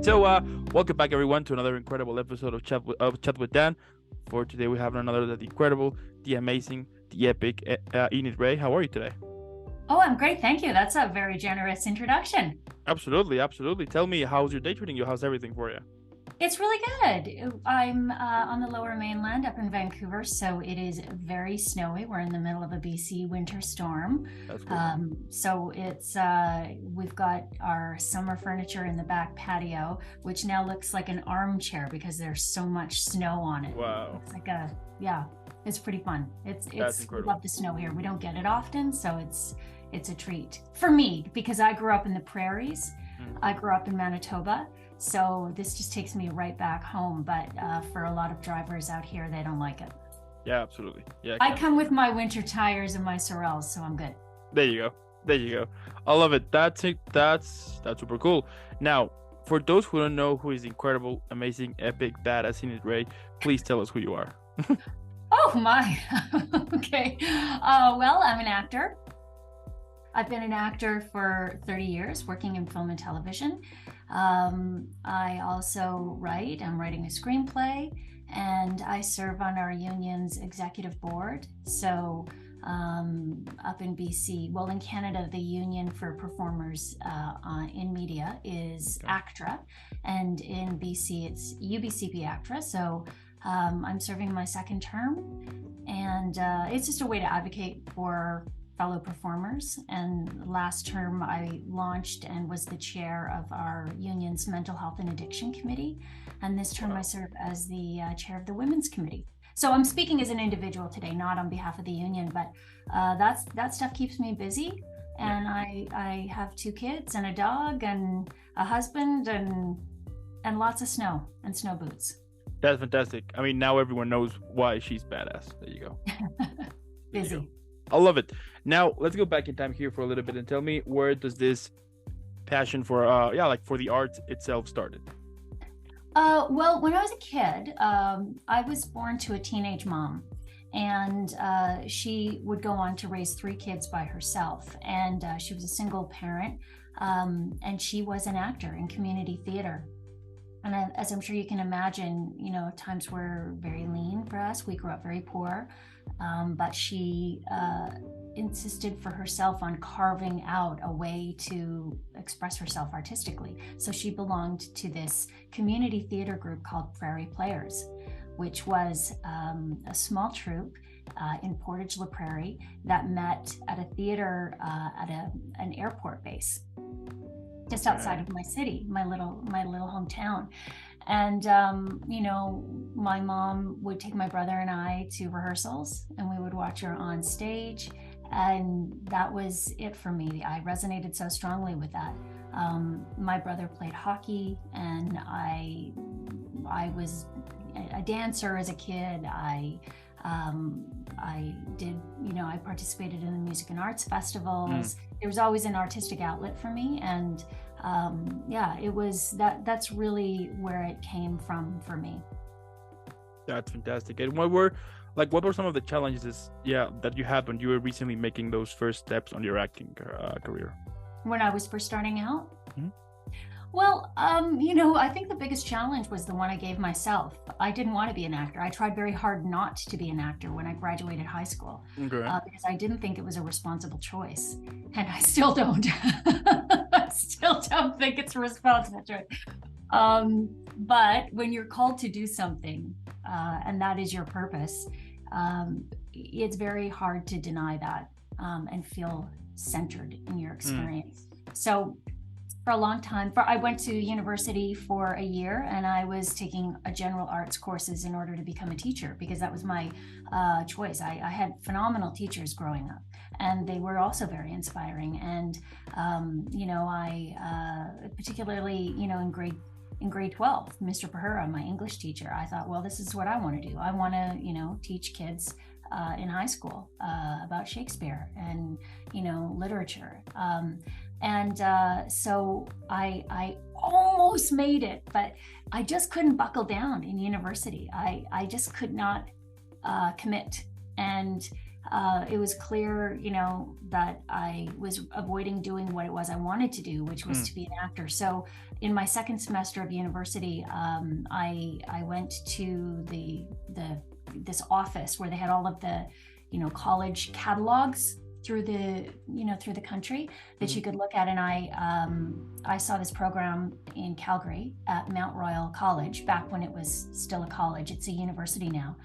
Welcome back, everyone, to another incredible episode of Chat with Dan. For today, we have another the incredible, the amazing, the epic Enid-Raye. How are you today? Oh, I'm great. Thank you. That's a very generous introduction. Absolutely, absolutely. Tell me, how's your day treating you? How's everything for you? It's really good. I'm on the lower mainland up in Vancouver, so it is very snowy. We're in the middle of a BC winter storm. That's cool. So it's we've got our summer furniture in the back patio, which now looks like an armchair because there's so much snow on it. Wow, It's like yeah, it's pretty fun. that's We incredible. love the snow here. We don't get it often, so it's a treat for me because I grew up in the prairies. Mm. I grew up in Manitoba. So this just takes me right back home. But for a lot of drivers out here, they don't like it. Yeah, absolutely. Yeah, I come with my winter tires and my Sorels, so I'm good. there you go. There you go. I love it. That's it. That's super cool. Now, for those who don't know who is the incredible, amazing, epic, badass Enid-Raye, please tell us who you are. Oh my. Okay. Well, I'm an actor. I've been an actor for 30 years, working in film and television. I also write. I'm writing a screenplay, and I serve on our union's executive board. So up in BC, well, in Canada, the Union for Performers in Media is ACTRA, and in BC, it's UBCP ACTRA. So I'm serving my second term, and it's just a way to advocate for fellow performers. And last term, I launched and was the chair of our union's mental health and addiction committee. And this term, I serve as the chair of the women's committee. So I'm speaking as an individual today, not on behalf of the union, but that stuff keeps me busy. And I have 2 kids and a dog and a husband and lots of snow and snow boots. That's fantastic. I mean, now everyone knows why she's badass. There you go. Busy. I love it. Now let's go back in time here for a little bit and tell me, where does this passion for like for the art itself started? Well, when I was a kid, I was born to a teenage mom, and she would go on to raise 3 kids by herself. And she was a single parent, and she was an actor in community theater. And as I'm sure you can imagine, times were very lean for us. We grew up very poor, but she insisted for herself on carving out a way to express herself artistically. So she belonged to this community theater group called Prairie Players, which was a small troupe in Portage La Prairie that met at a theater at an airport base just outside of my city, my little hometown. And my mom would take my brother and I to rehearsals, and we would watch her on stage, and that was it for me. I resonated so strongly with that. My brother played hockey, and I was a dancer as a kid. I did, I participated in the music and arts festivals. There was always an artistic outlet for me. And it was that's really where it came from for me. That's fantastic. And what were some of the challenges that you had when you were recently making those first steps on your acting career? When I was first starting out? Mm-hmm. Well, I think the biggest challenge was the one I gave myself. I didn't want to be an actor. I tried very hard not to be an actor when I graduated high school, because I didn't think it was a responsible choice. And I still don't. I still don't think it's a responsible choice. But when you're called to do something, and that is your purpose, it's very hard to deny that and feel centered in your experience. So for a long time, I went to university for a year, and I was taking a general arts courses in order to become a teacher, because that was my choice. I had phenomenal teachers growing up, and they were also very inspiring. And I particularly in grade 12, Mr. Pahura, my English teacher, I thought, well, this is what I want to do. I want to teach kids in high school about Shakespeare and literature. So I almost made it, but I just couldn't buckle down in university. I just could not commit. And it was clear, that I was avoiding doing what it was I wanted to do, which was Mm. to be an actor. So in my second semester of university, I went to this office where they had all of the, college catalogs through the country that you Mhm. could look at. And I saw this program in Calgary at Mount Royal College back when it was still a college. It's a university now.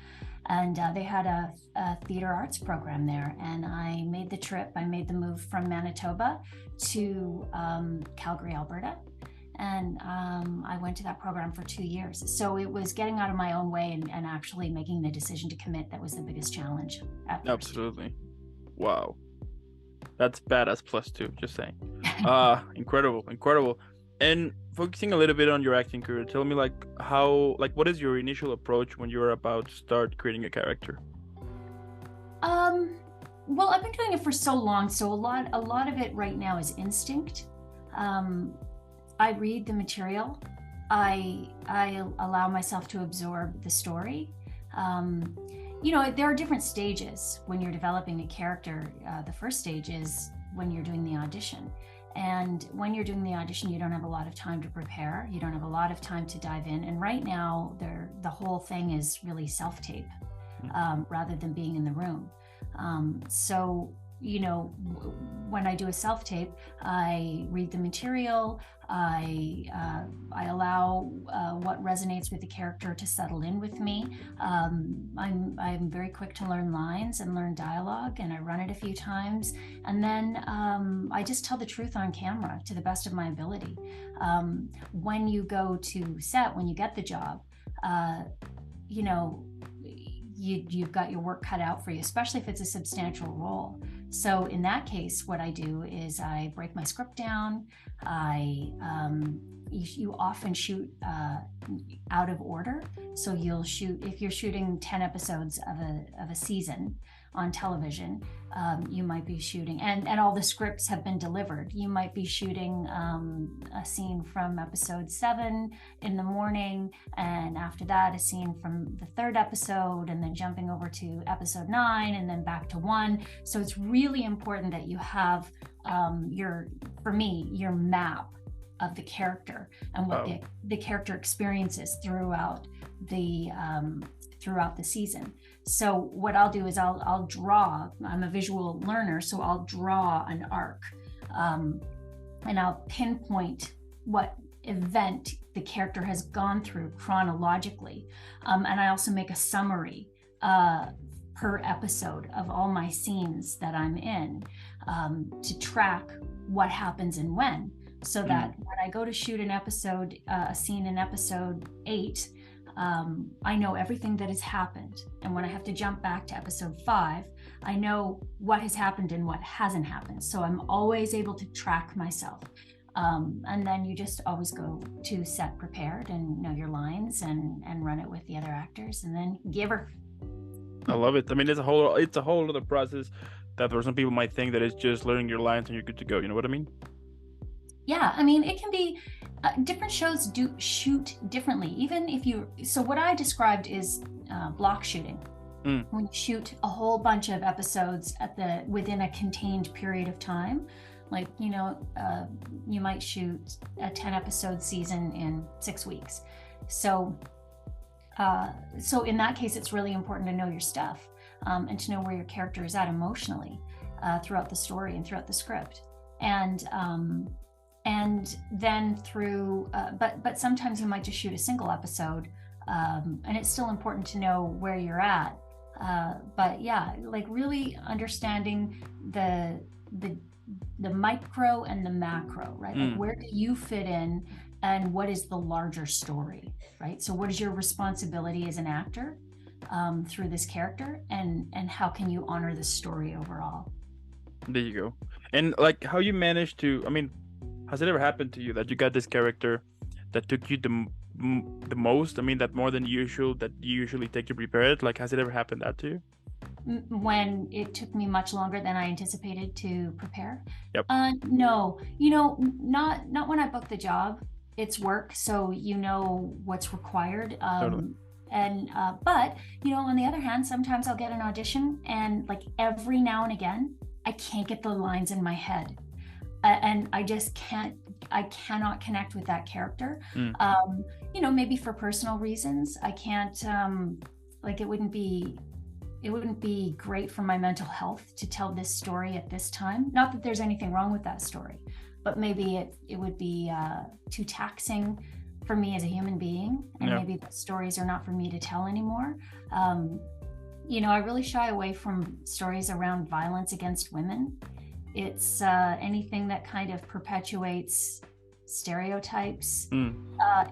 And they had a theater arts program there. And I made the trip. I made the move from Manitoba to Calgary, Alberta. And I went to that program for 2 years. So it was getting out of my own way and actually making the decision to commit that was the biggest challenge at first. Absolutely. Wow. That's badass plus two, just saying. Incredible, incredible. And focusing a little bit on your acting career, tell me like what is your initial approach when you're about to start creating a character? Um, well, I've been doing it for so long, so a lot of it right now is instinct. Um, I read the material. I allow myself to absorb the story. Um, there are different stages when you're developing a character. The first stage is when you're doing the audition. And when you're doing the audition, you don't have a lot of time to prepare. You don't have a lot of time to dive in. And right now, the whole thing is really self-tape rather than being in the room. So, when I do a self-tape, I read the material. I allow what resonates with the character to settle in with me. I'm very quick to learn lines and learn dialogue, and I run it a few times, and then I just tell the truth on camera to the best of my ability. When you go to set, when you get the job, you've got your work cut out for you, especially if it's a substantial role. So in that case, what I do is I break my script down. You often shoot out of order. So you'll shoot, if you're shooting 10 episodes of a season on television, you might be shooting, and all the scripts have been delivered. You might be shooting a scene from episode 7 in the morning, and after that, a scene from the 3rd episode, and then jumping over to episode 9, and then back to 1. So it's really important that you have your map of the character and what the character experiences throughout the season. So what I'll do is I'll draw. I'm a visual learner, so I'll draw an arc, and I'll pinpoint what event the character has gone through chronologically, and I also make a summary per episode of all my scenes that I'm in, to track what happens and when, so that when I go to shoot a scene in episode 8, I know everything that has happened. And when I have to jump back to episode 5, I know what has happened and what hasn't happened. So I'm always able to track myself. And then you just always go to set prepared and know your lines and run it with the other actors, and then give her. I love it. I mean, it's a whole other process that for some people might think that it's just learning your lines and you're good to go. You know what I mean? Yeah, I mean, it can be different shows do shoot differently. Even if so what I described is block shooting. When you shoot a whole bunch of episodes within a contained period of time, like, you might shoot a 10 episode season in 6 weeks. So in that case, it's really important to know your stuff, and to know where your character is at emotionally throughout the story and throughout the script. And then through, but sometimes you might just shoot a single episode, and it's still important to know where you're at. But yeah, like really understanding the micro and the macro, right? Like, where do you fit in, and what is the larger story, right? So what is your responsibility as an actor through this character, and how can you honor the story overall? There you go. And like, how you managed to, I mean, has it ever happened to you that you got this character that took you the most? I mean, that more than usual, that you usually take to prepare it? Like, has it ever happened that to you? When it took me much longer than I anticipated to prepare? Yep. No, not when I booked the job. It's work, so you know what's required. Totally. And but on the other hand, sometimes I'll get an audition, and like every now and again, I can't get the lines in my head, and I just can't. I cannot connect with that character. Maybe for personal reasons, I can't. Like it wouldn't be great for my mental health to tell this story at this time. Not that there's anything wrong with that story, but maybe it would be too taxing for me as a human being, and maybe the stories are not for me to tell anymore. I really shy away from stories around violence against women. It's anything that kind of perpetuates stereotypes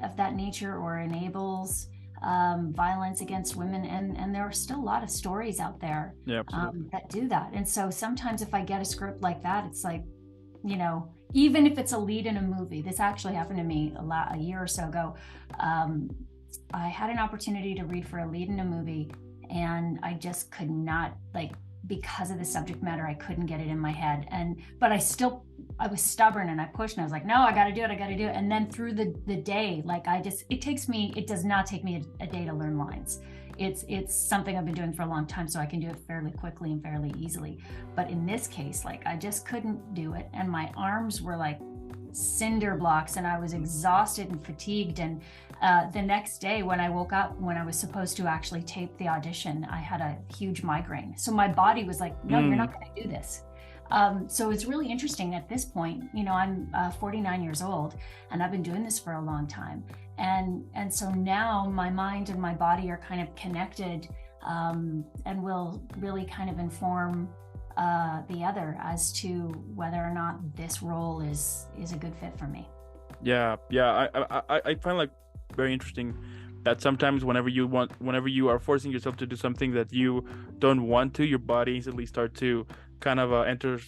of that nature or enables violence against women, and there are still a lot of stories out there that do that. And so sometimes if I get a script like that, it's like, even if it's a lead in a movie. This actually happened to me a year or so ago. I had an opportunity to read for a lead in a movie, and I just could not, because of the subject matter, I couldn't get it in my head. But I was stubborn, and I pushed, and I was like, no, I got to do it. And then through the day, it does not take me a day to learn lines. It's something I've been doing for a long time, so I can do it fairly quickly and fairly easily. But in this case, I just couldn't do it. And my arms were like cinder blocks, and I was exhausted and fatigued. And the next day when I woke up, when I was supposed to actually tape the audition, I had a huge migraine. So my body was like, no, you're not going to do this. So it's really interesting at this point. I'm 49 years old, and I've been doing this for a long time. And so now my mind and my body are kind of connected, and will really kind of inform the other as to whether or not this role is a good fit for me. Yeah. I find very interesting that sometimes whenever you are forcing yourself to do something that you don't want to, your body instantly start to kind of enter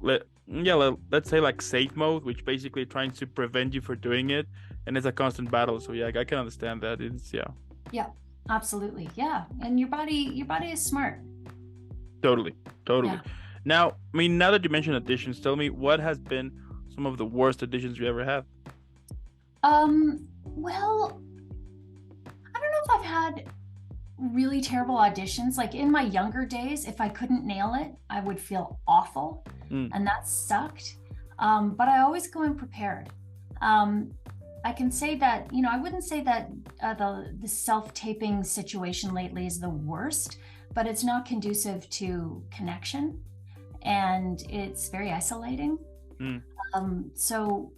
let's say safe mode, which basically trying to prevent you from doing it, and it's a constant battle. So I can understand that. Yeah, absolutely. Yeah, and your body is smart. Totally. Yeah. Now that you mentioned auditions, tell me, what has been some of the worst auditions you ever had? Well, I don't know if I've had really terrible auditions. In my younger days, if I couldn't nail it, I would feel awful, and that sucked. But I always go in prepared. I can say that, I wouldn't say that the self-taping situation lately is the worst, but it's not conducive to connection, and it's very isolating. So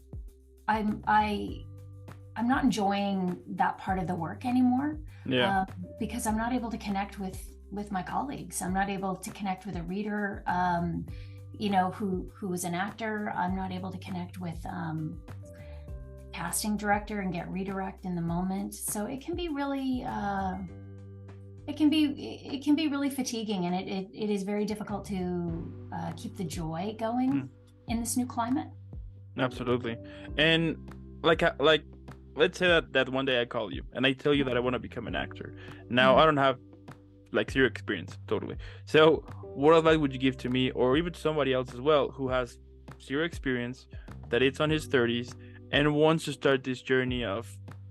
I'm not enjoying that part of the work anymore. Because I'm not able to connect with my colleagues. I'm not able to connect with a reader, who is an actor. I'm not able to connect with casting director and get redirect in the moment. So it can be really really fatiguing, and it is very difficult to keep the joy going in this new climate. Absolutely. And let's say that one day I call you and I tell you that I want to become an actor. Now I don't have zero experience, totally. So what advice would you give to me, or even to somebody else as well, who has zero experience, that it's on his 30s and wants to start this journey of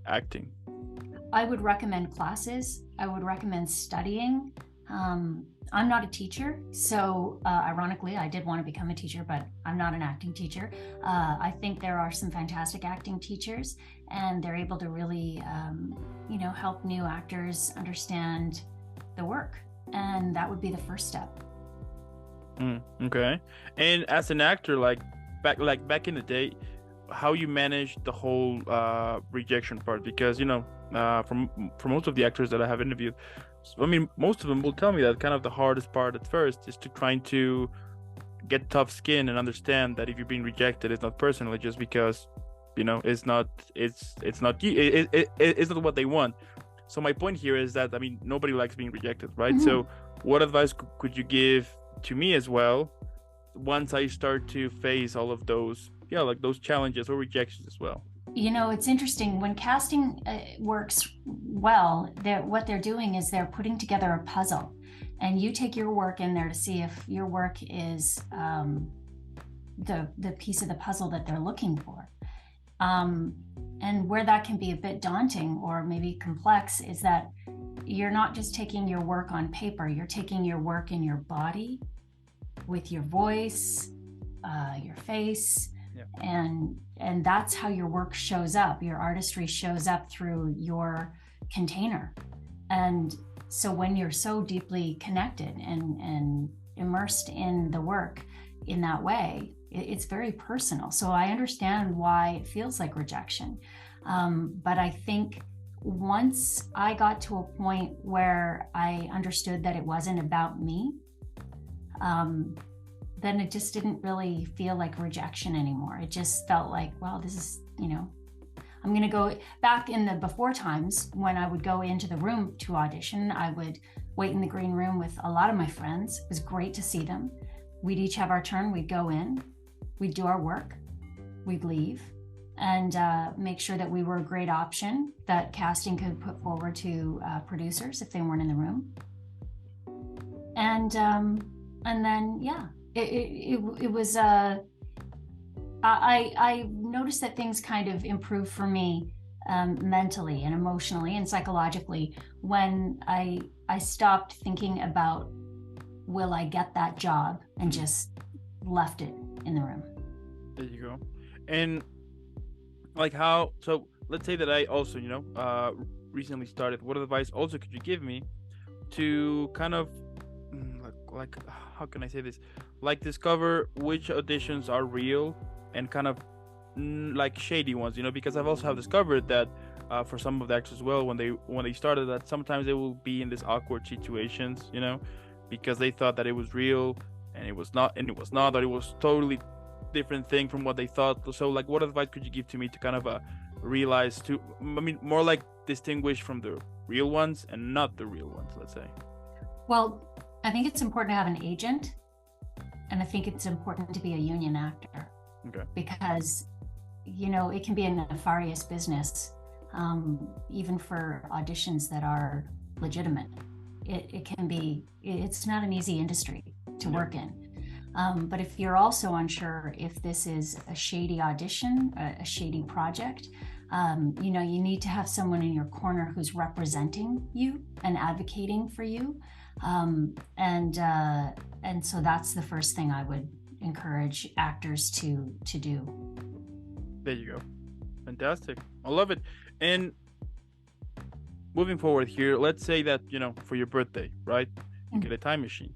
acting? I would recommend classes. I would recommend studying. I'm not a teacher, so ironically, I did want to become a teacher, but I'm not an acting teacher. I think there are some fantastic acting teachers, and they're able to really, help new actors understand the work, and that would be the first step. Okay. And as an actor, back in the day, how you managed the whole rejection part? Because from most of the actors that I have interviewed, most of them will tell me that kind of the hardest part at first is to trying to get tough skin and understand that if you're being rejected, it's not personally, just because it's not what they want. So my point here is that nobody likes being rejected, right? So what advice could you give to me as well once I start to face all of those those challenges or rejections as well? It's interesting when casting works well. What they're doing is they're putting together a puzzle, and you take your work in there to see if your work is the piece of the puzzle that they're looking for. And where that can be a bit daunting or maybe complex is that you're not just taking your work on paper, you're taking your work in your body, with your voice, your face, Yeah. and that's how your work shows up. Your artistry shows up through your container. And so when you're so deeply connected and immersed in the work in that way, it's very personal. So I understand why it feels like rejection. But I think once I got to a point where I understood that it wasn't about me, then it just didn't really feel like rejection anymore. It just felt like, well, this is, I'm going to go back in the before times when I would go into the room to audition. I would wait in the green room with a lot of my friends. It was great to see them. We'd each have our turn. We'd go in, we'd do our work, we'd leave, and make sure that we were a great option that casting could put forward to producers if they weren't in the room. And then, yeah, it was, I noticed that things kind of improved for me mentally and emotionally and psychologically when I stopped thinking about, will I get that job, and just left it in the room. There you go. And like how, so let's say that I also, recently started. What advice also could you give me to kind of like how can I say this? Like discover which auditions are real and kind of like shady ones, because I've also have discovered that for some of the actors as well, when they started, that sometimes they will be in these awkward situations, because they thought that it was real and it was not, that it was totally different thing from what they thought. So like what advice could you give to me to kind of realize more like distinguish from the real ones and not the real ones, let's say? Well, I think it's important to have an agent, and I think it's important to be a union actor. Okay. Because it can be a nefarious business, even for auditions that are legitimate. It can be, it's not an easy industry to work in. But if you're also unsure if this is a shady audition, a shady project, you need to have someone in your corner who's representing you and advocating for you. And so that's the first thing I would encourage actors to do. There you go. Fantastic. I love it. And moving forward here, let's say that, for your birthday, right? You get a time machine.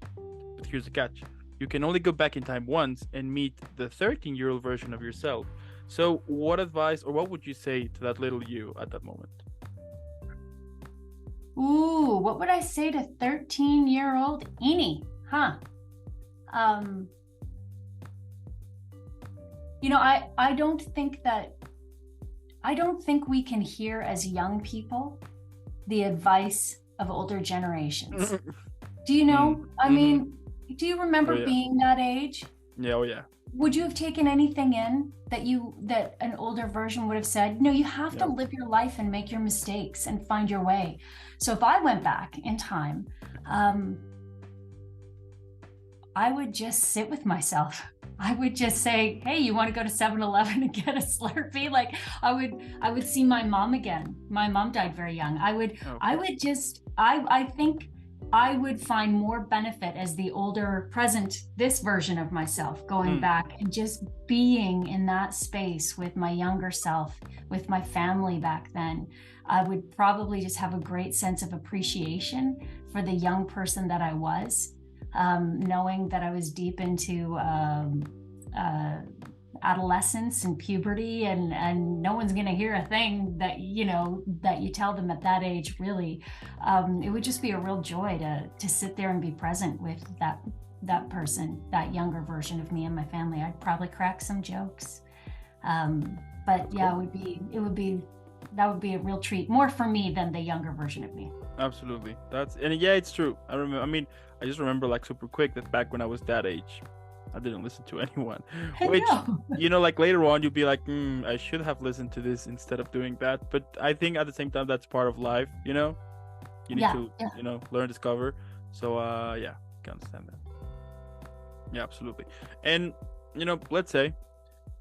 But here's the catch. You can only go back in time once and meet the 13-year-old version of yourself. So what advice or what would you say to that little you at that moment? Ooh, what would I say to 13-year-old Enid? I don't think we can hear as young people the advice of older generations. Do you know? I mean, do you remember being that age? Yeah, oh yeah. Would you have taken anything in that an older version would have said? No, you have to live your life and make your mistakes and find your way. So if I went back in time, I would just sit with myself. I would just say, hey, you want to go to 7-Eleven and get a Slurpee? Like I would see my mom again. My mom died very young. I think I would find more benefit as the older this version of myself, going back and just being in that space with my younger self, with my family back then. I would probably just have a great sense of appreciation for the young person that I was, knowing that I was deep into adolescence and puberty, and no one's going to hear a thing that you tell them at that age, really. It would just be a real joy to sit there and be present with that person, that younger version of me and my family. I'd probably crack some jokes, but yeah, that would be a real treat, more for me than the younger version of me. Absolutely. It's true. I just remember like super quick that back when I was that age, I didn't listen to anyone. Which, like later on, you'll be like, I should have listened to this instead of doing that. But I think at the same time, that's part of life, You need to, learn, discover. So, can understand that. Yeah, absolutely. And, let's say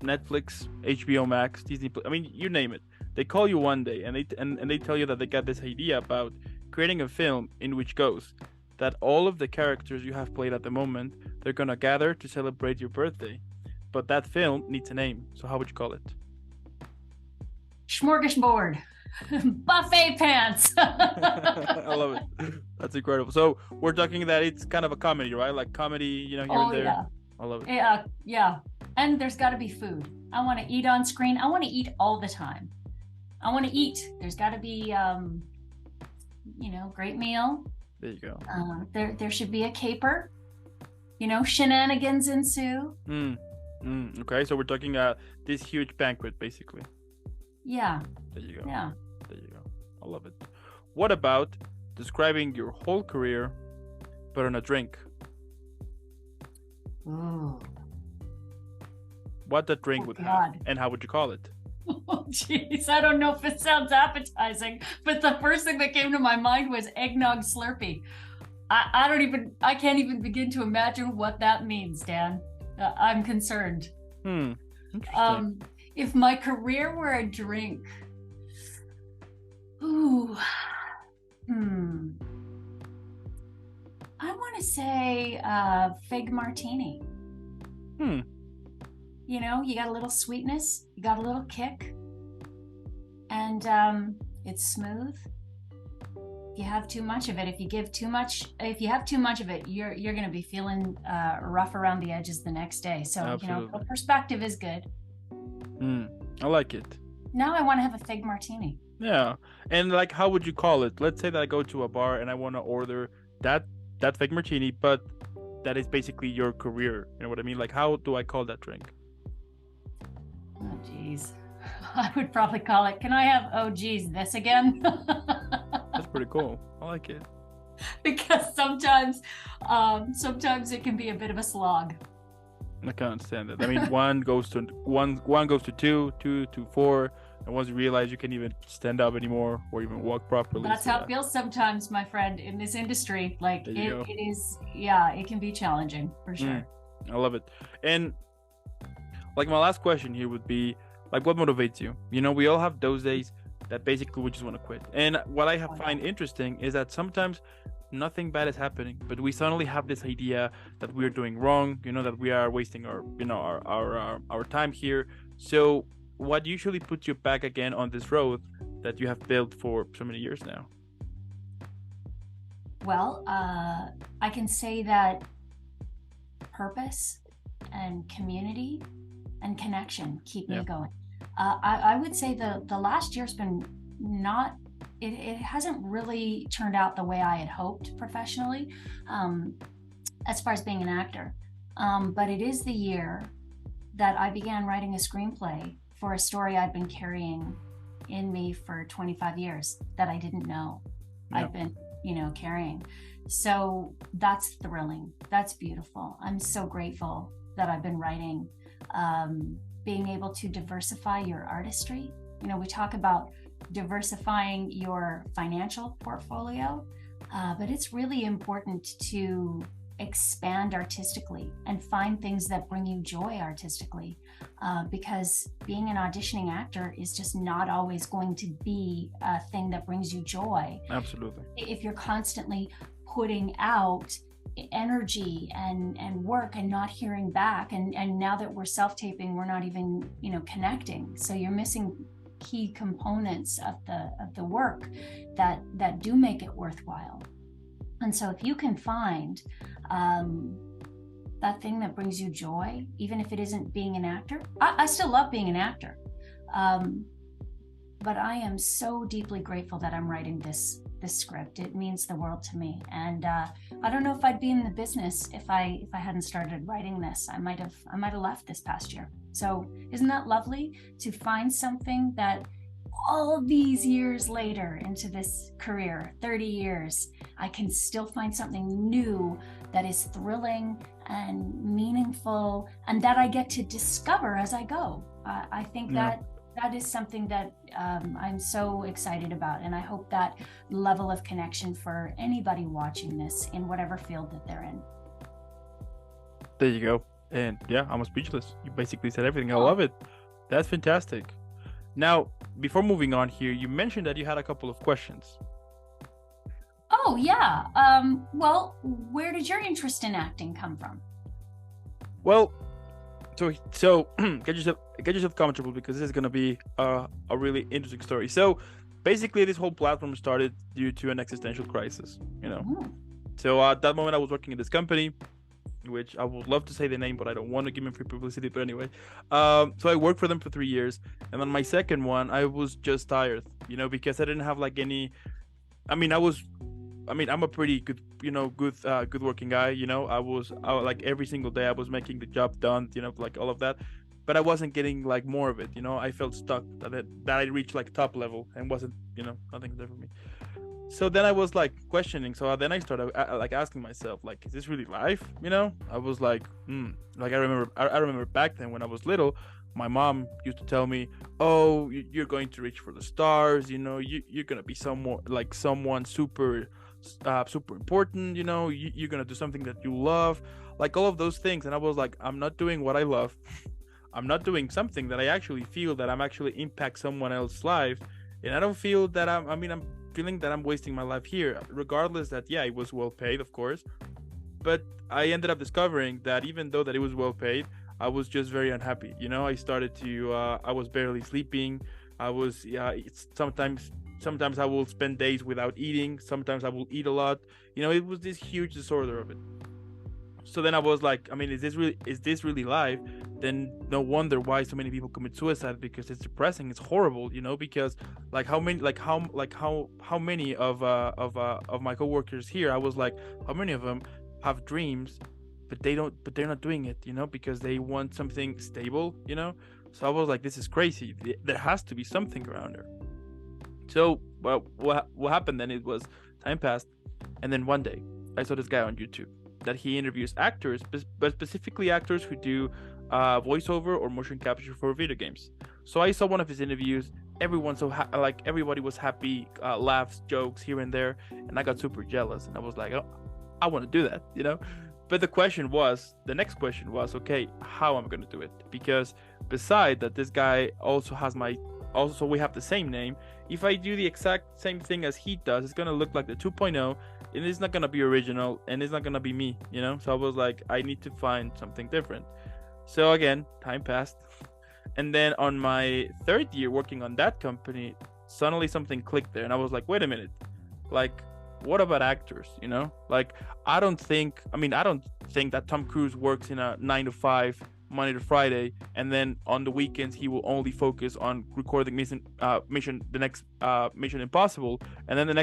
Netflix, HBO Max, Disney, you name it. They call you one day and they tell you that they got this idea about creating a film in which goes that all of the characters you have played at the moment, they're gonna gather to celebrate your birthday. But that film needs a name. So how would you call it? Smorgasbord. Buffet pants. I love it. That's incredible. So we're talking that it's kind of a comedy, right? Like comedy, you know, here and there. Yeah. I love it. Yeah. And there's got to be food. I want to eat on screen. I want to eat all the time. I want to eat. There's got to be, great meal. There you go. There should be a caper. Shenanigans ensue. Okay, so we're talking this huge banquet, basically. Yeah. There you go. Yeah. There you go. I love it. What about describing your whole career, but on a drink? Ooh. What that drink would have, and how would you call it? Oh, jeez, I don't know if it sounds appetizing, but the first thing that came to my mind was eggnog Slurpee. I can't even begin to imagine what that means, Dan. I'm concerned. Interesting. If my career were a drink, I want to say fig martini. You got a little sweetness, you got a little kick, and it's smooth. If you have too much of it, if you have too much of it, you're going to be feeling rough around the edges the next day. So, Absolutely. Perspective is good. I like it. Now I want to have a fig martini. Yeah. And like, how would you call it? Let's say that I go to a bar and I want to order that fig martini, but that is basically your career. You know what I mean? Like, how do I call that drink? Oh, geez. I would probably call it, can I have, oh, geez, this again? That's pretty cool. I like it. Because sometimes it can be a bit of a slog. I can understand that. I mean, one goes to two to four, and once you realize you can't even stand up anymore or even walk properly. That's how it feels sometimes, my friend, in this industry. Like it is, it can be challenging for sure. I love it. And like my last question here would be, like, what motivates you? We all have those days that basically we just want to quit. And what I find interesting is that sometimes nothing bad is happening, but we suddenly have this idea that we're doing wrong, that we are wasting our time here. So what usually puts you back again on this road that you have built for so many years now? Well, I can say that purpose and community and connection keep me going. I would say the last year's been it hasn't really turned out the way I had hoped professionally, as far as being an actor. But it is the year that I began writing a screenplay for a story I'd been carrying in me for 25 years that I didn't know I'd been, carrying. So that's thrilling. That's beautiful. I'm so grateful that I've been writing. Being able to diversify your artistry. We talk about diversifying your financial portfolio, but it's really important to expand artistically and find things that bring you joy artistically, because being an auditioning actor is just not always going to be a thing that brings you joy. Absolutely. If you're constantly putting out energy and work and not hearing back, and now that we're self-taping, we're not even connecting, so you're missing key components of the work that do make it worthwhile. And so if you can find that thing that brings you joy, even if it isn't being an actor, I still love being an actor, but I am so deeply grateful that I'm writing this script. It means the world to me, and I don't know if I'd be in the business if I hadn't started writing this. I might have left this past year. So isn't that lovely to find something that all these years later into this career, 30 years, I can still find something new that is thrilling and meaningful, and that I get to discover as I go. I think that is something that I'm so excited about, and I hope that level of connection for anybody watching this in whatever field that they're in. There you go. And I'm speechless. You basically said everything. I love it. That's fantastic. Now, before moving on here, you mentioned that you had a couple of questions. Oh, yeah. Well, where did your interest in acting come from? Well, so get yourself comfortable because this is gonna be a really interesting story. So basically, this whole platform started due to an existential crisis. Mm. So at that moment, I was working in this company, which I would love to say the name, but I don't want to give them free publicity. But anyway, so I worked for them for 3 years, and then my second one, I was just tired, because I didn't have like any. I mean, I'm a pretty good, good working guy. Like every single day I was making the job done, like all of that, but I wasn't getting like more of it. I felt stuck that I reached like top level and wasn't, nothing there for me. So then I was like questioning. So then I started like asking myself, like, is this really life? I was like, like I remember back then when I was little, my mom used to tell me, "Oh, you're going to reach for the stars. You're gonna be someone super, super important. You're gonna do something that you love, like all of those things." And I was like, I'm not doing what I love. I'm not doing something that I actually feel that I'm actually impact someone else's life, and I don't feel that I'm feeling that I'm wasting my life here, regardless that, yeah, it was well paid, of course, but I ended up discovering that even though that it was well paid, I was just very unhappy. I started to I was barely sleeping. I was yeah it's sometimes I will spend days without eating. Sometimes I will eat a lot. It was this huge disorder of it. So then I was like, I mean, is this really life? Then no wonder why so many people commit suicide, because it's depressing, it's horrible, because like how many of my coworkers here, I was like, how many of them have dreams, but they're not doing it, because they want something stable. So I was like, this is crazy. There has to be something around her. So well, what happened then? It was time passed, and then one day I saw this guy on YouTube that he interviews actors, but specifically actors who do voiceover or motion capture for video games. So I saw one of his interviews. Everybody was happy, laughs, jokes here and there, and I got super jealous, and I was like, oh, I want to do that. But the next question was, okay, how am I going to do it? Because beside that, this guy also has also we have the same name. If I do the exact same thing as he does, it's gonna look like the 2.0, and it's not gonna be original, and it's not gonna be me. So I was like, I need to find something different. So again, time passed, and then on my third year working on that company, suddenly something clicked there, and I was like, wait a minute, like, what about actors? Like, I don't think that Tom Cruise works in a 9 to 5 Monday to Friday, and then on the weekends he will only focus on recording the next Mission Impossible, and then the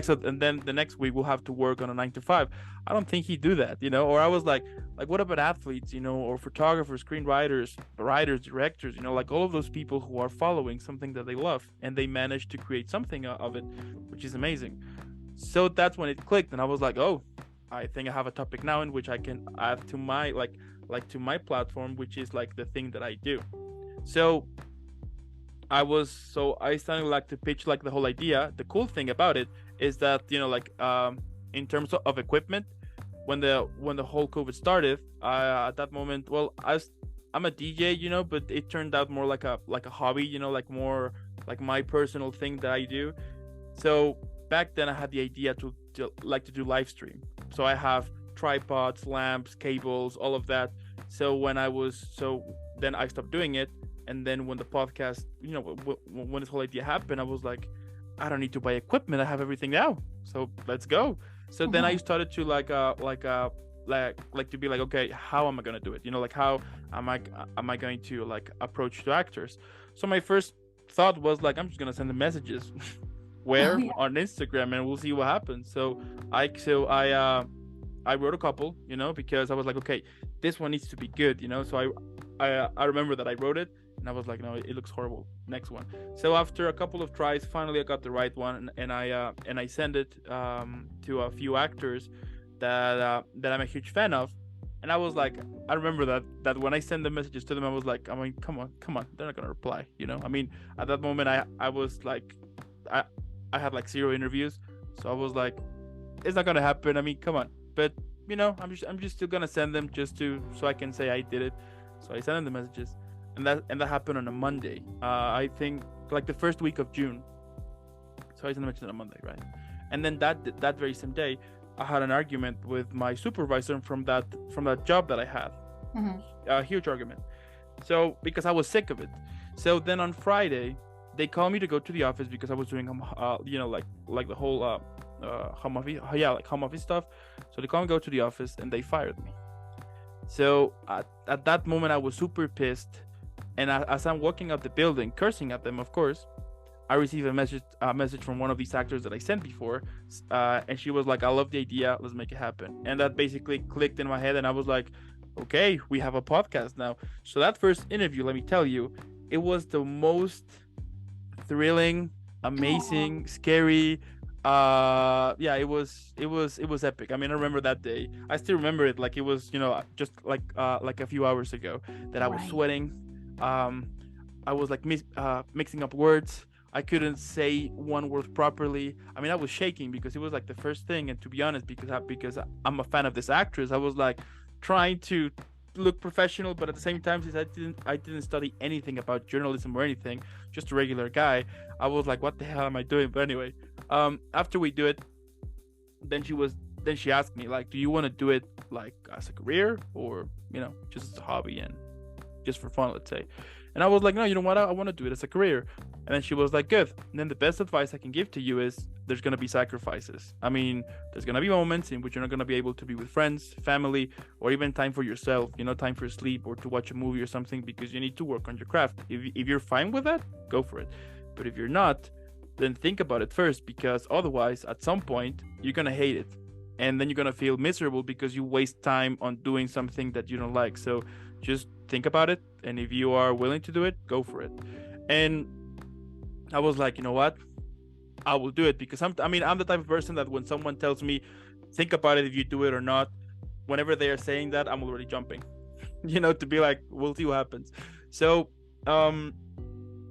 next week we'll have to work on a 9 to 5. I don't think he'd do that. Or I was like what about athletes, or photographers, screenwriters, writers, directors, like all of those people who are following something that they love and they manage to create something of it, which is amazing. So that's when it clicked, and I was like, oh, I think I have a topic now in which I can add to my to my platform, which is like the thing that I do. So I started like to pitch like the whole idea. The cool thing about it is that in terms of equipment, when the whole COVID started, at that moment, well, I'm a DJ, but it turned out more like a hobby, like more like my personal thing that I do. So back then I had the idea to do live stream. So I have tripods, lamps, cables, all of that. So then I stopped doing it, and then when the podcast, when this whole idea happened, I was like, I don't need to buy equipment. I have everything now. So let's go. So then I started to to be like, okay, how am I gonna do it? Like, how am I going to like approach to actors? So my first thought was like, I'm just gonna send them messages. Where? Oh, yeah. On Instagram, and we'll see what happens. So I wrote a couple, because I was like, okay, this one needs to be good, So I remember that I wrote it, and I was like, no, it looks horrible. Next one. So after a couple of tries, finally I got the right one, and I sent it to a few actors that I'm a huge fan of, and I was like, I remember that when I sent the messages to them, I was like, I mean, come on, they're not gonna reply, I mean, at that moment I was like, I had like 0 interviews, so I was like, it's not gonna happen. I mean, come on. But I'm just still gonna send them so I can say I did it. So I sent them the messages, and that happened on a Monday. I think like the first week of June. So I sent the message on a Monday, right? And then that very same day, I had an argument with my supervisor from that job that I had. Mm-hmm. A huge argument. So because I was sick of it. So then on Friday, they called me to go to the office because I was doing like the whole home office, like home office stuff. So they called me to go to the office and they fired me. So at that moment, I was super pissed, and as I'm walking out the building, cursing at them, of course, I received a message from one of these actors that I sent before, and she was like, "I love the idea. Let's make it happen." And that basically clicked in my head, and I was like, "Okay, we have a podcast now." So that first interview, let me tell you, it was the most thrilling, amazing, scary. Yeah, it was epic. I mean, I remember that day. I still remember it like it was, just like a few hours ago, that I was Right. sweating. I was like mixing up words. I couldn't say one word properly. I mean, I was shaking because it was like the first thing, and to be honest, because I'm a fan of this actress, I was like trying to look professional, but at the same time, since I didn't study anything about journalism or anything, just a regular guy, I was like, what the hell am I doing? But anyway, after we do it, then she asked me like, do you want to do it like as a career, or just as a hobby and just for fun, let's say. And I was like, no, you know what, I want to do it as a career. And then she was like, good. And then the best advice I can give to you is there's going to be sacrifices. I mean, there's going to be moments in which you're not going to be able to be with friends, family, or even time for yourself, time for sleep or to watch a movie or something, because you need to work on your craft. If you're fine with that, go for it. But if you're not, then think about it first, because otherwise at some point you're going to hate it, and then you're going to feel miserable because you waste time on doing something that you don't like. So just think about it, and if you are willing to do it, go for it. And I was like, you know what, I will do it, because I'm the type of person that when someone tells me think about it if you do it or not, whenever they are saying that, I'm already jumping to be like, we'll see what happens. So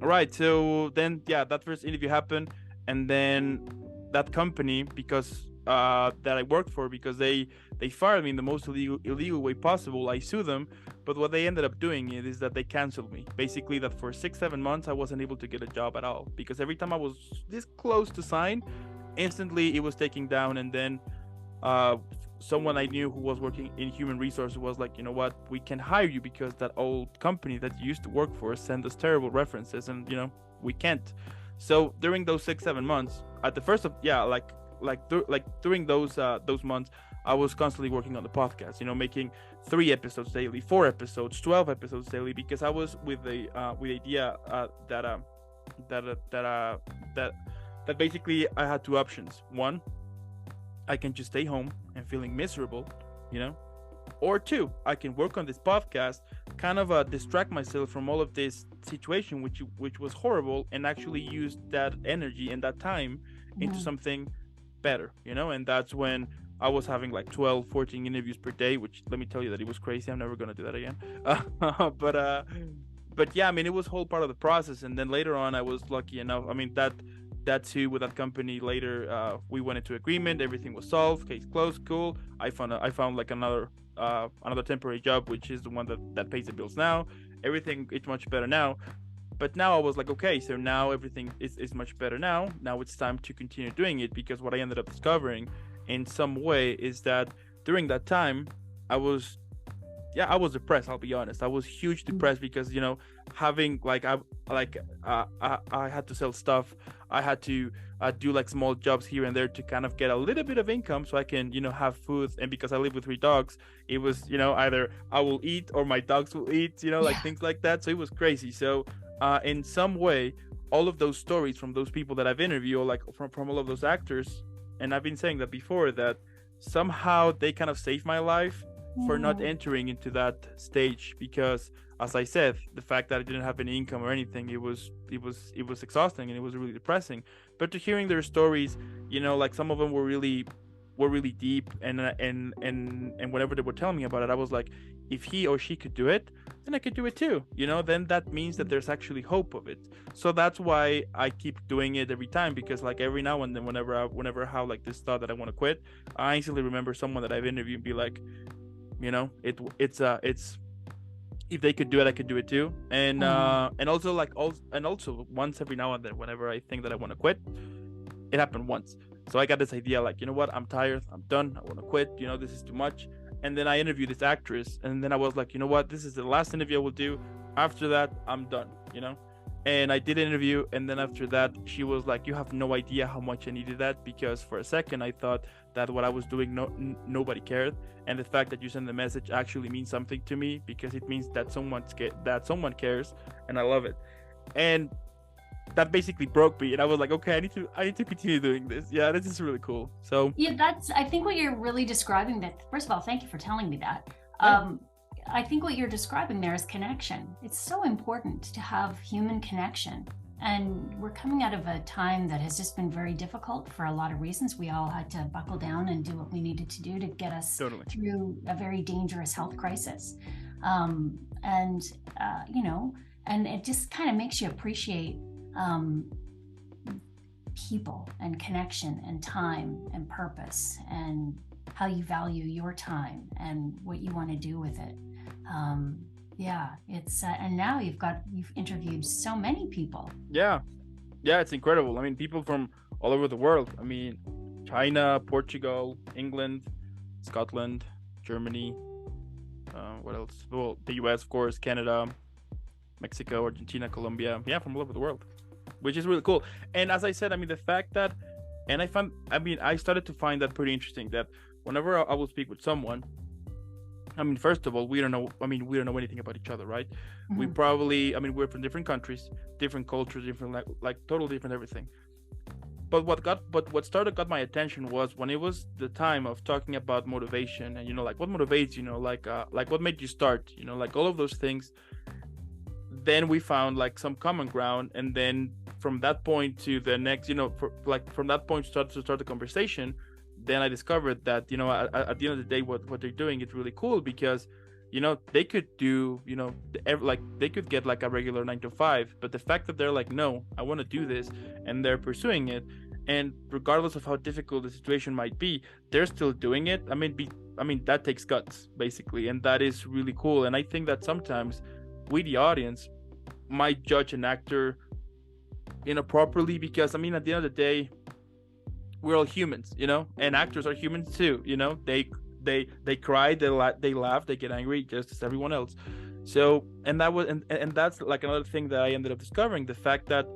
right, so then, yeah, that first interview happened, and then that company, because that I worked for, because they fired me in the most illegal way possible. I sued them, but what they ended up doing is that they canceled me. Basically, that for 6-7 months I wasn't able to get a job at all, because every time I was this close to sign, instantly it was taken down. And then someone I knew who was working in human resources was like, you know what, we can hire you because that old company that you used to work for sent us terrible references, and we can't. So during those 6-7 months, at the first of during those months, I was constantly working on the podcast, making 3 episodes daily, 4 episodes, 12 episodes daily, because I was with the idea that basically I had 2 options. One, I can just stay home and feeling miserable, or 2, I can work on this podcast, kind of distract myself from all of this situation, which was horrible, and actually use that energy and that time into something better, and that's when I was having like 12, 14 interviews per day, which, let me tell you, that it was crazy. I'm never gonna do that again. But yeah, I mean, it was whole part of the process. And then later on, I was lucky enough. I mean, that too, with that company later, we went into agreement. Everything was solved. Case closed. Cool. I found like another temporary job, which is the one that pays the bills now. Everything is much better now. But now I was like, okay, so now everything is much better now. Now it's time to continue doing it, because what I ended up discovering in some way is that during that time, I was depressed. I'll be honest. I was huge depressed because, having I had to sell stuff. I had to do like small jobs here and there to kind of get a little bit of income so I can, have food. And because I live with 3 dogs, it was, either I will eat or my dogs will eat, like things like that. So it was crazy. So in some way, all of those stories from those people that I've interviewed, or like from all of those actors, and I've been saying that before, that somehow they kind of saved my life for not entering into that stage, because, as I said, the fact that I didn't have any income or anything, it was exhausting, and it was really depressing. But to hearing their stories, like some of them were really deep, and whenever they were telling me about it, I was like, if he or she could do it, then I could do it too. Then that means that there's actually hope of it. So that's why I keep doing it every time, because like every now and then, whenever I have like this thought that I want to quit, I instantly remember someone that I've interviewed and be like, it's if they could do it, I could do it too. And also once every now and then, whenever I think that I want to quit, it happened once. So I got this idea, like, you know what, I'm tired, I'm done, I want to quit, this is too much. And then I interviewed this actress, and then I was like, you know what, this is the last interview I will do. After that, I'm done. And I did an interview, and then after that, she was like, you have no idea how much I needed that, because for a second I thought that what I was doing, nobody cared, and the fact that you send the message actually means something to me, because it means that someone cares, and I love it. And that basically broke me, and I was like, okay, I need to continue doing this. Yeah, this is really cool. So yeah, I think what you're really describing, that first of all, thank you for telling me that. yeah. I think what you're describing there is connection. It's so important to have human connection. And we're coming out of a time that has just been very difficult for a lot of reasons. We all had to buckle down and do what we needed to do to get us Totally. through a very dangerous health crisis. And it just kind of makes you appreciate people and connection and time and purpose and how you value your time and what you want to do with it. It's and now you've interviewed so many people. Yeah, it's incredible. I mean, people from all over the world. I mean, China, Portugal, England, Scotland, Germany, what else? Well, the US, of course, Canada, Mexico, Argentina, Colombia. Yeah, from all over the world, which is really cool. And as I said, I mean, the fact that, and I started to find that pretty interesting, that whenever I will speak with someone, I mean, first of all, we don't know anything about each other, right? Mm-hmm. We probably, we're from different countries, different cultures, different, like totally different everything. But what started got my attention was when it was the time of talking about motivation, and like what motivates, like what made you start, like all of those things. Then we found like some common ground, and then from that point to the next, from that point to start the conversation, then I discovered that at the end of the day, what they're doing is really cool, because they could do they could get like a regular 9 to 5, but the fact that they're like, no, I want to do this, and they're pursuing it, and regardless of how difficult the situation might be, they're still doing it. I mean that takes guts, basically, and that is really cool. And I think that sometimes we, the audience, might judge an actor inappropriately, because at the end of the day, we're all humans, and actors are humans too. They cry, they laugh, they get angry, just as everyone else. So, and that's like another thing that I ended up discovering, the fact that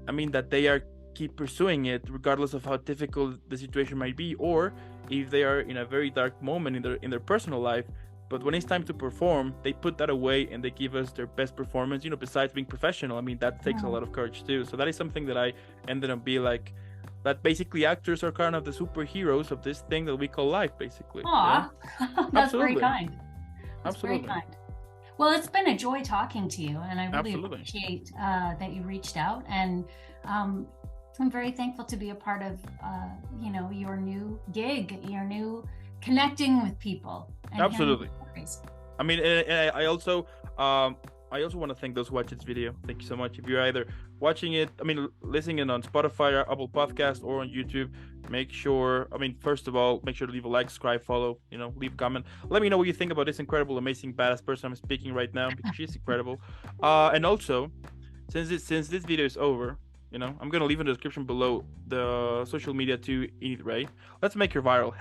that they keep pursuing it regardless of how difficult the situation might be, or if they are in a very dark moment in their personal life. But when it's time to perform, they put that away and they give us their best performance, besides being professional. That takes a lot of courage too. So that is something that I ended up being like, that basically actors are kind of the superheroes of this thing that we call life, basically. Aw, that's Absolutely. very kind. That's Absolutely. very kind. Well, it's been a joy talking to you, and I really Absolutely. appreciate that you reached out, and I'm very thankful to be a part of your new gig, your new connecting with people. Absolutely. And I also want to thank those who watch this video. Thank you so much. If you're either watching it, listening in on Spotify or Apple Podcast or on YouTube, make sure, first of all, make sure to leave a like, subscribe, follow, leave a comment. Let me know what you think about this incredible, amazing, badass person I'm speaking right now, because she's incredible. And also, since this video is over, I'm going to leave in the description below the social media to Enid-Raye. Let's make her viral.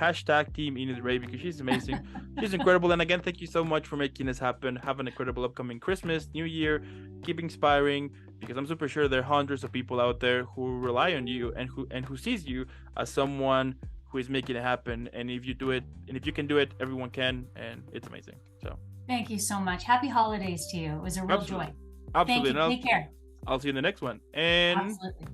# Team Enid-Raye, because she's amazing. She's incredible. And again, thank you so much for making this happen. Have an incredible upcoming Christmas, New Year. Keep inspiring, because I'm super sure there are hundreds of people out there who rely on you and who sees you as someone who is making it happen. And if you do it, and if you can do it, everyone can. And it's amazing. So thank you so much. Happy holidays to you. It was a real joy. Absolutely. Thank you. Take care. I'll see you in the next one. And absolutely.